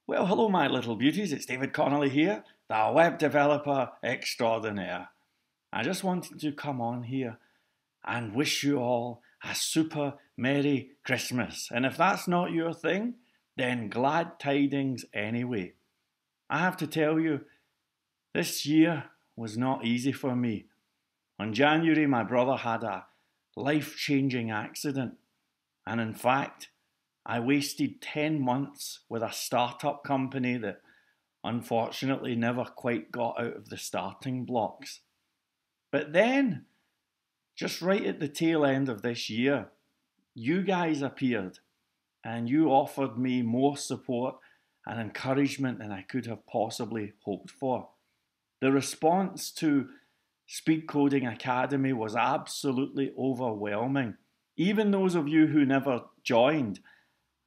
Well, hello, my little beauties. It's David Connelly here, the web developer extraordinaire. I just wanted to come on here and wish you all a super Merry Christmas. And if that's not your thing, then glad tidings anyway. I have to tell you, this year was not easy for me. On January, my brother had a life-changing accident. And in fact, I wasted 10 months with a startup company that unfortunately never quite got out of the starting blocks. But then, just right at the tail end of this year, you guys appeared and you offered me more support and encouragement than I could have possibly hoped for. The response to Speed Coding Academy was absolutely overwhelming. Even those of you who never joined,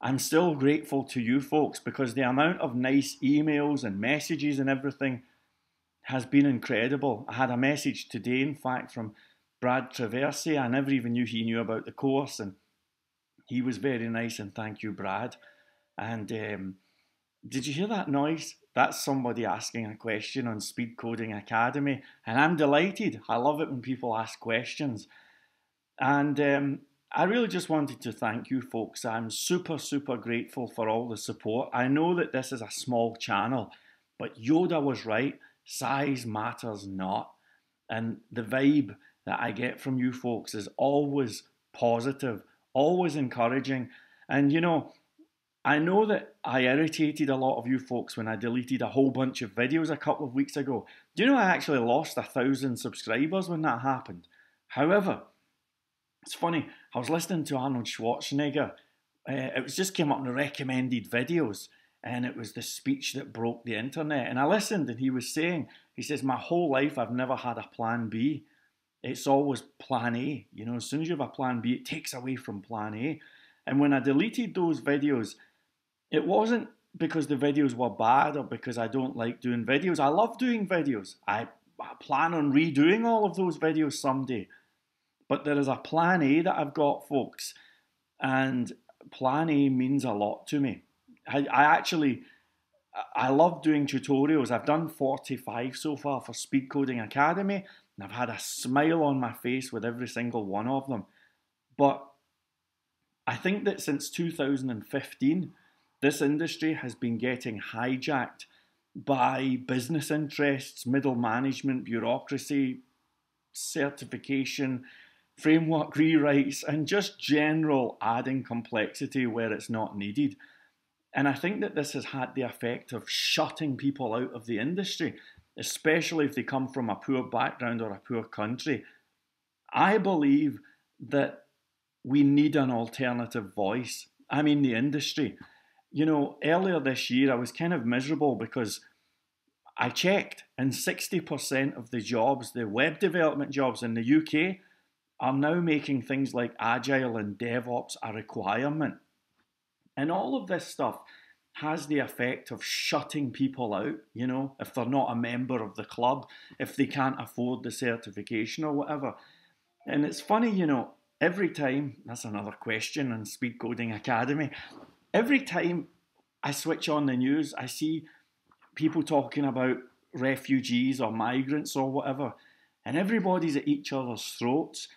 I'm still grateful to you folks because the amount of nice emails and messages and everything has been incredible. I had a message today, in fact, from Brad Traversi. I never even knew he knew about the course, and he was very nice, and thank you, Brad. And did you hear that noise? That's somebody asking a question on Speed Coding Academy, and I'm delighted. I love it when people ask questions. And I really just wanted to thank you folks. I'm super, super grateful for all the support. I know that this is a small channel, but Yoda was right. Size matters not. And the vibe that I get from you folks is always positive, always encouraging. And you know, I know that I irritated a lot of you folks when I deleted a whole bunch of videos a couple of weeks ago. Do you know I actually lost 1,000 subscribers when that happened? However, it's funny, I was listening to Arnold Schwarzenegger. It was just came up in the recommended videos, and it was the speech that broke the internet. And I listened, and he was saying, he says, my whole life I've never had a plan B. It's always plan A. You know, as soon as you have a plan B, it takes away from plan A. And when I deleted those videos, it wasn't because the videos were bad or because I don't like doing videos. I love doing videos. I plan on redoing all of those videos someday. But there is a plan A that I've got, folks, and plan A means a lot to me. I love doing tutorials. I've done 45 so far for Speed Coding Academy, and I've had a smile on my face with every single one of them. But I think that since 2015, this industry has been getting hijacked by business interests, middle management, bureaucracy, certification, framework rewrites, and just general adding complexity where it's not needed. And I think that this has had the effect of shutting people out of the industry, especially if they come from a poor background or a poor country. I believe that we need an alternative voice. I mean, the industry. You know, earlier this year I was kind of miserable because I checked and 60% of the jobs, the web development jobs in the UK, are now making things like Agile and DevOps a requirement. And all of this stuff has the effect of shutting people out, you know, if they're not a member of the club, if they can't afford the certification or whatever. And it's funny, you know, every time, that's another question on Speed Coding Academy, every time I switch on the news, I see people talking about refugees or migrants or whatever, and everybody's at each other's throats.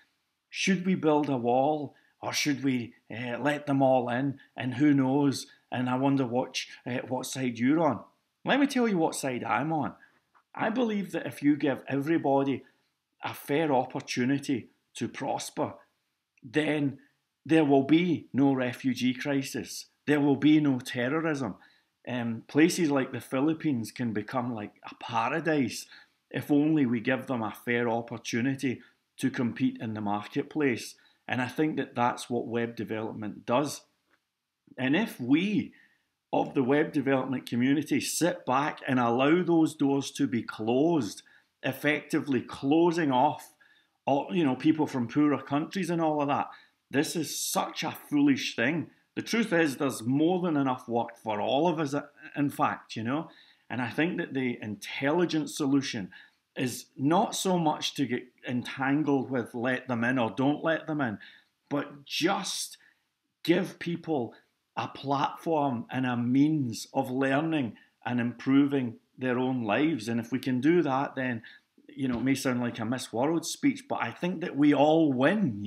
Should we build a wall or should we let them all in? And who knows? And I wonder what side you're on. Let me tell you what side I'm on. I believe that if you give everybody a fair opportunity to prosper, then there will be no refugee crisis. There will be no terrorism. Places like the Philippines can become like a paradise if only we give them a fair opportunity to compete in the marketplace. And I think that that's what web development does. And if we of the web development community sit back and allow those doors to be closed, effectively closing off all, you know, people from poorer countries and all of that, this is such a foolish thing. The truth is there's more than enough work for all of us, in fact, you know. And I think that the intelligent solution is not so much to get entangled with let them in or don't let them in, but just give people a platform and a means of learning and improving their own lives. And if we can do that, then, it may sound like a Miss World speech, but I think that we all win.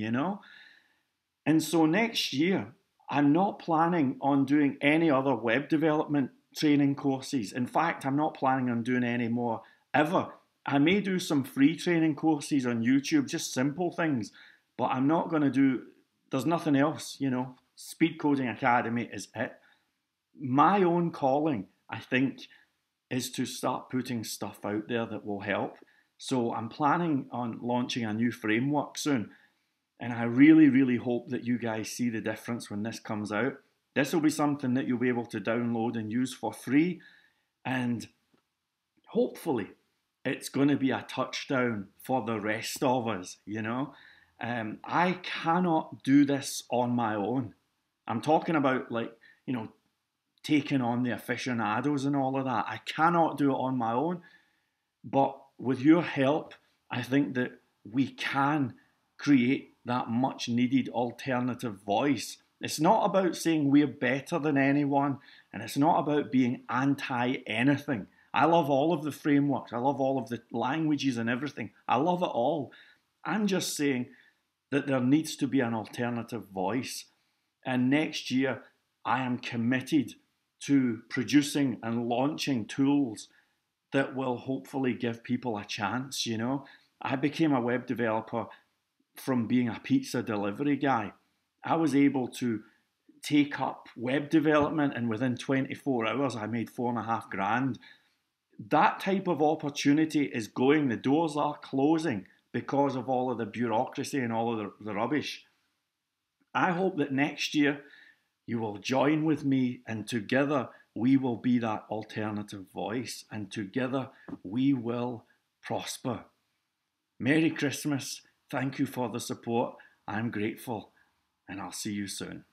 And so next year, I'm not planning on doing any other web development training courses. In fact, I'm not planning on doing any more ever. I may do some free training courses on YouTube, just simple things, but I'm not going to do, there's nothing else, Speed Coding Academy is it. My own calling, I think, is to start putting stuff out there that will help. So I'm planning on launching a new framework soon. And I really, really hope that you guys see the difference when this comes out. This will be something that you'll be able to download and use for free. And hopefully it's going to be a touchdown for the rest of us, I cannot do this on my own. I'm talking about taking on the aficionados and all of that. I cannot do it on my own. But with your help, I think that we can create that much needed alternative voice. It's not about saying we're better than anyone, and it's not about being anti anything. I love all of the frameworks. I love all of the languages and everything. I love it all. I'm just saying that there needs to be an alternative voice. And next year, I am committed to producing and launching tools that will hopefully give people a chance. I became a web developer from being a pizza delivery guy. I was able to take up web development, and within 24 hours I made $4,500. That type of opportunity is going. The doors are closing because of all of the bureaucracy and all of the rubbish. I hope that next year you will join with me, and together we will be that alternative voice, and together we will prosper. Merry Christmas. Thank you for the support. I'm grateful, and I'll see you soon.